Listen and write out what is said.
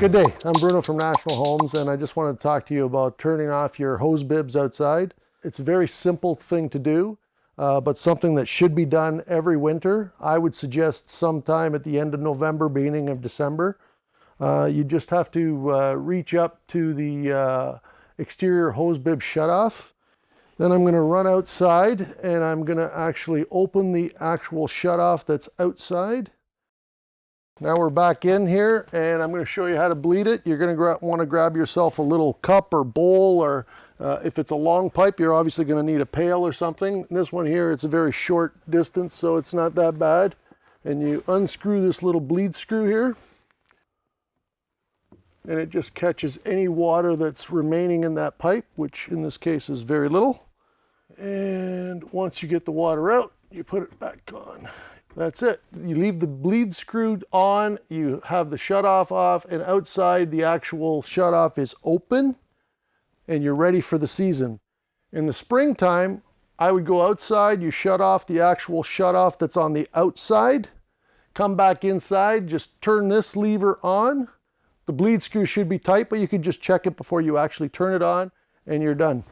Good day, I'm Bruno from National Homes, and I just wanted to talk to you about turning off your hose bibs outside. It's a very simple thing to do, but something that should be done every winter. I would suggest sometime at the end of November, beginning of December. You just have to reach up to the exterior hose bib shutoff. Then I'm going to run outside and I'm going to actually open the actual shutoff that's outside. Now we're back in here and I'm going to show you how to bleed it. You're going to want to grab yourself a little cup or bowl, or if it's a long pipe, you're obviously going to need a pail or something. This one here, it's a very short distance, so it's not that bad. And you unscrew this little bleed screw here, and it just catches any water that's remaining in that pipe, which in this case is very little. And once you get the water out, you put it back on. That's it. You leave the bleed screwed on, you have the shutoff off, and outside the actual shutoff is open, and you're ready for the season. In the springtime, I would go outside, you shut off the actual shutoff that's on the outside, come back inside, just turn this lever on. The bleed screw should be tight, but you can just check it before you actually turn it on, and you're done.